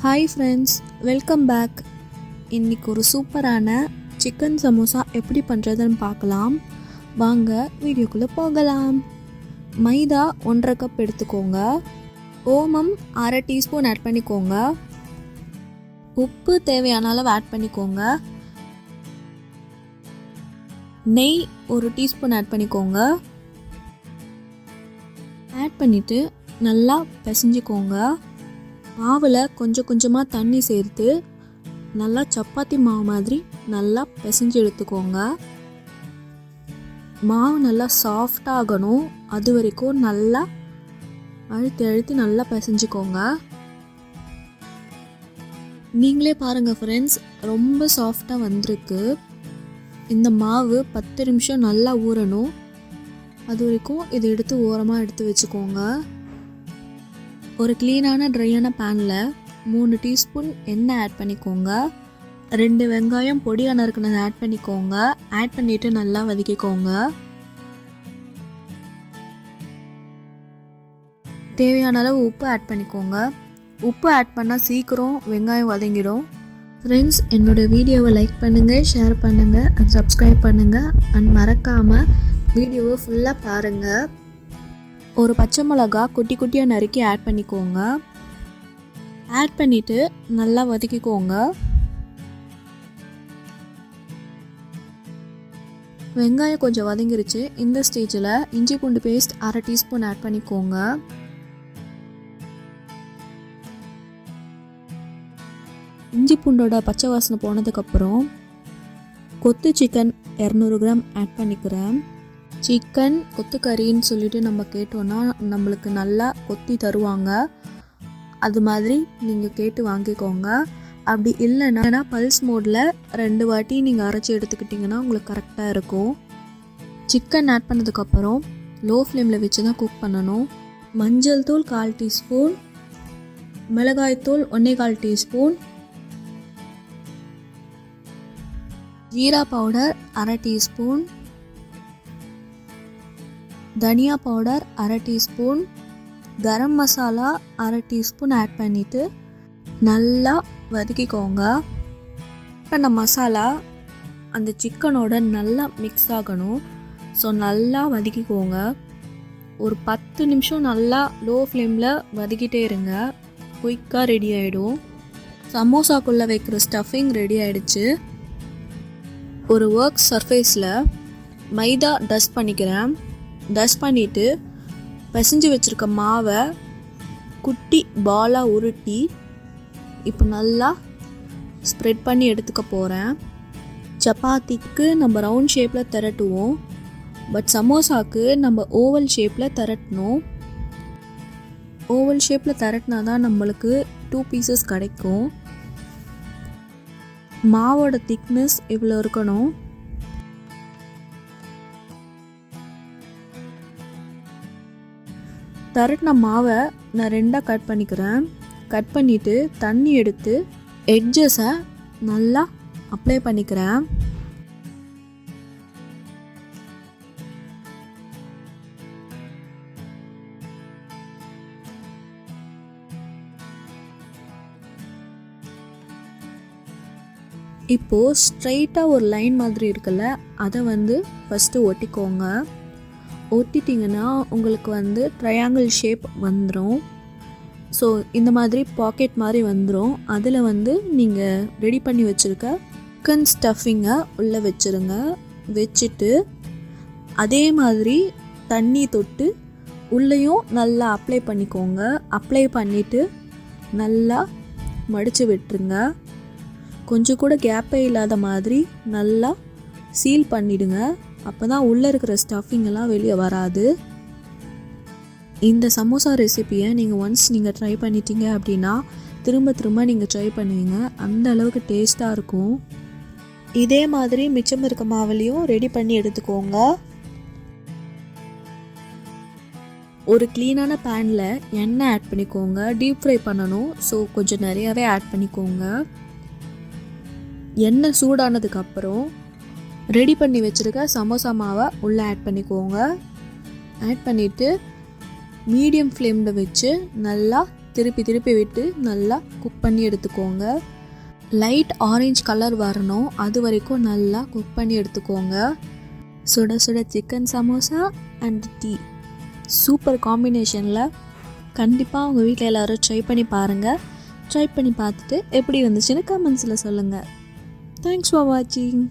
Hi friends, welcome back. இன்றைக்கி ஒரு சூப்பரான சிக்கன் சமோசா எப்படி பண்ணுறதுன்னு பார்க்கலாம். வாங்க வீடியோக்குள்ளே போகலாம். மைதா 1.5 கப் எடுத்துக்கோங்க. ஓமம் 1/2 டீஸ்பூன் ஆட் பண்ணிக்கோங்க. உப்பு தேவையான அளவு ஆட் பண்ணிக்கோங்க. நெய் 1 டீஸ்பூன் ஆட் பண்ணிக்கோங்க. ஆட் பண்ணிவிட்டு நல்லா பிசைஞ்சிக்கோங்க. மாவில் கொஞ்சம் கொஞ்சமாக தண்ணி சேர்த்து நல்லா சப்பாத்தி மாவு மாதிரி நல்லா பிசைஞ்சு எடுத்துக்கோங்க. மாவு நல்லா சாஃப்டாகணும், அது வரைக்கும் நல்லா அழுத்தி அழுத்தி நல்லா பிசைஞ்சிக்கோங்க. நீங்களே பாருங்கள் ஃப்ரெண்ட்ஸ், ரொம்ப சாஃப்டாக வந்திருக்கு. இந்த மாவு 10 நிமிஷம் நல்லா ஊறணும், அது வரைக்கும் இதை எடுத்து ஓரமாக எடுத்து வச்சுக்கோங்க. ஒரு க்ளீனான ட்ரையான பேனில் 3 டீஸ்பூன் எண்ணெய் ஆட் பண்ணிக்கோங்க. 2 வெங்காயம் பொடியாக நறுக்குனதை ஆட் பண்ணிக்கோங்க. ஆட் பண்ணிவிட்டு நல்லா வதக்கிக்கோங்க. தேவையான அளவு உப்பு ஆட் பண்ணிக்கோங்க. உப்பு ஆட் பண்ணால் சீக்கிரம் வெங்காயம் வதங்கிடும். ஃப்ரெண்ட்ஸ், என்னோடய வீடியோவை லைக் பண்ணுங்கள், ஷேர் பண்ணுங்கள் அண்ட் சப்ஸ்கிரைப் பண்ணுங்கள். அண்ட் மறக்காமல் வீடியோவை ஃபுல்லாக பாருங்கள். ஒரு பச்சை மிளகா குட்டி குட்டியாக நறுக்கி ஆட் பண்ணிக்கோங்க. ஆட் பண்ணிவிட்டு நல்லா வதக்கிக்கோங்க. வெங்காயம் கொஞ்சம் வதங்கிருச்சு. இந்த ஸ்டேஜில் இஞ்சி பூண்டு பேஸ்ட் 1/2 டீஸ்பூன் ஆட் பண்ணிக்கோங்க. இஞ்சி பூண்டோட பச்சை வாசனை போனதுக்கப்புறம் கொத்து சிக்கன் 200 கிராம் ஆட் பண்ணிக்கிறேன். சிக்கன் கொத்துக்கறின்னு சொல்லிட்டு நம்ம கேட்டோன்னா நம்மளுக்கு நல்லா கொத்தி தருவாங்க. அது மாதிரி நீங்கள் கேட்டு வாங்கிக்கோங்க. அப்படி இல்லைன்னா பல்ஸ் மோடில் 2 வாட்டி நீங்கள் அரைச்சி எடுத்துக்கிட்டிங்கன்னா உங்களுக்கு கரெக்டாக இருக்கும். சிக்கன் ஆட் பண்ணதுக்கப்புறம் லோ ஃப்ளேமில் வச்சு தான் குக் பண்ணணும். மஞ்சள் தூள் 1/4 டீஸ்பூன், மிளகாய்த்தூள் 1/4 டீஸ்பூன், ஜீரா பவுடர் 1/2 டீஸ்பூன், தனியா powder 1/2 teaspoon, garam masala 1/2 teaspoon add பண்ணிவிட்டு நல்லா வதக்கிக்கோங்க. பண்ண மசாலா அந்த சிக்கனோட நல்லா மிக்ஸ் ஆகணும். ஸோ நல்லா வதக்கிக்கோங்க. ஒரு 10 நிமிஷம் நல்லா லோ ஃப்ளேமில் வதக்கிட்டே இருங்க. குயிக்காக ரெடி ஆகிடும். சமோசாக்குள்ளே வைக்கிற ஸ்டஃபிங் ரெடி ஆகிடுச்சு. ஒரு ஒர்க் சர்ஃபேஸில் மைதா டஸ்ட் பண்ணிக்கிறேன். டஸ்ட் பண்ணிவிட்டு பிசைஞ்சு வச்சுருக்க மாவை குட்டி பாலாக உருட்டி இப்போ நல்லா ஸ்ப்ரெட் பண்ணி எடுத்துக்க போகிறேன். சப்பாத்திக்கு நம்ம ரவுண்ட் ஷேப்பில் திரட்டுவோம், பட் சமோசாவுக்கு நம்ம ஓவல் ஷேப்பில் திரட்டணும். ஓவல் ஷேப்பில் திரட்டினா தான் நம்மளுக்கு 2 பீசஸ் கிடைக்கும். மாவோட திக்னஸ் இவ்வளோ இருக்கணும். திரட்டின மாவை நான் 2ஆக கட் பண்ணிக்கிறேன். கட் பண்ணிவிட்டு தண்ணி எடுத்து எட்ஜஸை நல்லா அப்ளை பண்ணிக்கிறேன். இப்போது ஸ்ட்ரைட்டாக ஒரு லைன் மாதிரி இருக்குல்ல, அதை ஃபஸ்ட்டு ஒட்டிக்கோங்க. ஒட்டிட்டிங்கன்னா உங்களுக்கு ட்ரையாங்கிள் ஷேப் வந்துடும். ஸோ இந்த மாதிரி பாக்கெட் மாதிரி வந்துடும். அதில் நீங்கள் ரெடி பண்ணி வச்சுருக்க சிக்கன் ஸ்டஃபிங்கை உள்ளே வச்சுருங்க. வச்சுட்டு அதே மாதிரி தண்ணி தொட்டு உள்ளேயும் நல்லா அப்ளை பண்ணிக்கோங்க. அப்ளை பண்ணிவிட்டு நல்லா மடித்து விட்டுருங்க. கொஞ்சம் கூட கேப்பே இல்லாத மாதிரி நல்லா சீல் பண்ணிவிடுங்க. அப்போ தான் உள்ளே இருக்கிற ஸ்டஃபிங் எல்லாம் வெளியே வராது. இந்த சமோசா ரெசிப்பியை நீங்கள் ட்ரை பண்ணிட்டீங்க அப்படின்னா திரும்ப திரும்ப நீங்கள் ட்ரை பண்ணுவீங்க. அந்த அளவுக்கு டேஸ்ட்டாக இருக்கும். இதே மாதிரி மிச்சம் இருக்க மாவுலையும் ரெடி பண்ணி எடுத்துக்கோங்க. ஒரு க்ளீனான பேனில் எண்ணெய் ஆட் பண்ணிக்கோங்க. டீப் ஃப்ரை பண்ணணும், ஸோ கொஞ்சம் நிறையாவே ஆட் பண்ணிக்கோங்க. எண்ணெய் சூடானதுக்கப்புறம் ரெடி பண்ணி வச்சுருக்க சமோசா மாவை உள்ளே ஆட் பண்ணிக்கோங்க. ஆட் பண்ணிவிட்டு மீடியம் ஃப்ளேமில் வச்சு நல்லா திருப்பி திருப்பி விட்டு நல்லா குக் பண்ணி எடுத்துக்கோங்க. லைட் ஆரஞ்சு கலர் வரணும், அது வரைக்கும் நல்லா குக் பண்ணி எடுத்துக்கோங்க. சுட சுட chicken samosa and tea super காம்பினேஷனில். கண்டிப்பாக உங்கள் வீட்டில் எல்லோரும் ட்ரை பண்ணி பாருங்கள். ட்ரை பண்ணி பார்த்துட்டு எப்படி வந்துச்சுன்னு கமெண்ட்ஸில் சொல்லுங்கள். தேங்க்ஸ் ஃபார் வாட்சிங்.